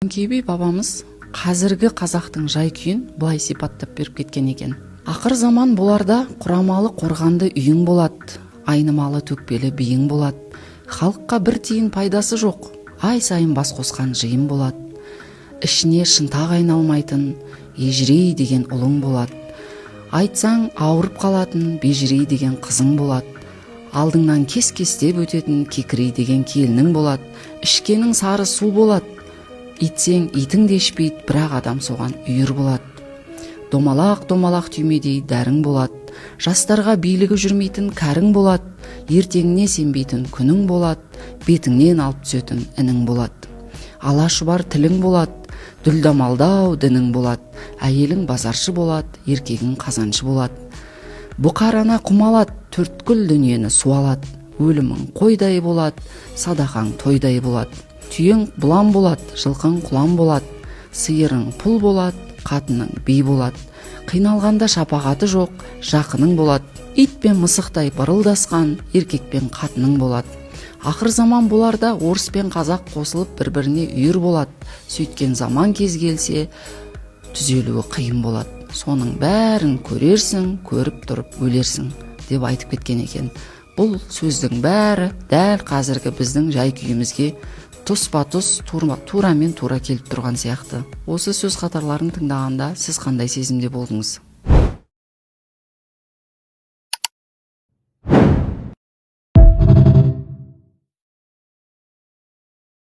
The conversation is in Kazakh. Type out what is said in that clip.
Кейби бабамыз қазіргі қазақтың жай-күйін былай сипаттап беріп кеткен екен. Ақыр заман боларда құрамалы қорғанды үйің болады, айнымалы төкпелі биің болады. Халыққа бір тиын пайдасы жоқ, ай сайын бас қосқан жиын болады. Ішіне шынтақ айналмайтын ежірей деген ұлың болады. Айтсаң ауырып қалатын бежірей деген қызың болады. Алдыңнан кес-кестеп өтетін кекірей деген келінің болады. Ішкенің сары су болады. Итсең итің де ішпейді, бірақ адам соған үйір болады. Домалақ түймедей дәрің болады. Жастарға билігі жүрмейтін кәрің болады. Ертеңіне сенбейтін күнің болады. Бетіңнен алып түсетін інің болады. Алашыбар тілің болады. Дүлдамалдау дінің болады. Әйелің базаршы болады, еркегің қазаншы болады. Бұқарана құмалат, төрткүл дүниені суалат. Өлімің қойдай болады, садақаң тойдай болады. Түйең бұлан болады, жылқың құлан болады. Сиырың пұл болады, қатының би болады. Қиналғанда шапағаты жоқ, жақының болады. Ит пен мысықтай бырылдасқан, еркек пен қатының болады. Ақыр заман боларда орыс пен қазақ қосылып бір-біріне үйір болады. Сөйткен заман кез келсе, түзелуі қиын болады. Соның бәрін көрерсің, көріп тұрып өлерсің, деп айтып кеткен екен. Бұл сөздің бәрі дәл қазіргі біздің жай-күйімізге тұспа-тұс турамен тура келіп тұрған сияқты. Осы сөз қатарларын тыңдағанда сіз қандай сезімде болдыңыз?